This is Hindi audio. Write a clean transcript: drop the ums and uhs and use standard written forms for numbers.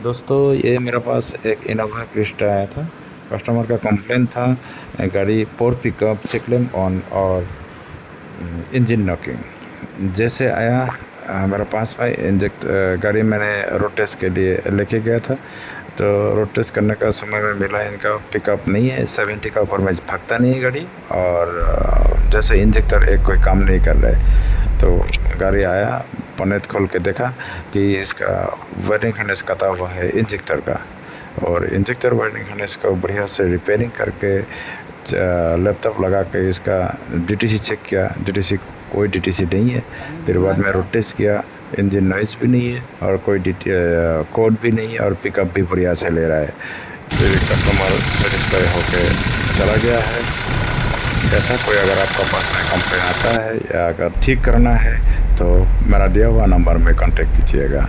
दोस्तों ये मेरे पास एक इनोवा क्रिस्टा आया था। कस्टमर का कंप्लेन था गाड़ी पोर पिकअप, चेक लैम्प ऑन और इंजन नॉकिंग। जैसे आया मेरे पास भाई इंजेक्ट गाड़ी मैंने रोड टेस्ट के लिए लेके गया था। तो रोड टेस्ट करने का समय में मिला इनका पिकअप नहीं है, 70 का ऊपर में भागता नहीं है गाड़ी। और जैसे इंजेक्टर एक कोई काम नहीं कर रहा है। तो गाड़ी आया, बोनेट खोल के देखा कि इसका वायरिंग हार्नेस कटा हुआ है इंजेक्टर का। और इंजेक्टर वायरिंग हार्नेस को बढ़िया से रिपेयरिंग करके लैपटॉप लगा के इसका डीटीसी चेक किया। डीटीसी कोई डीटीसी नहीं है। फिर बाद में रोड टेस्ट किया, इंजन नॉइज़ भी नहीं है और कोई कोड भी नहीं है और पिकअप भी बढ़िया से ले रहा है। फिर कस्टमर सेटिस्फाई होके चला गया है। ऐसा कोई अगर आपका पास में कंप्लेन आता है या अगर ठीक करना है तो मेरा दिया हुआ नंबर में कांटेक्ट कीजिएगा।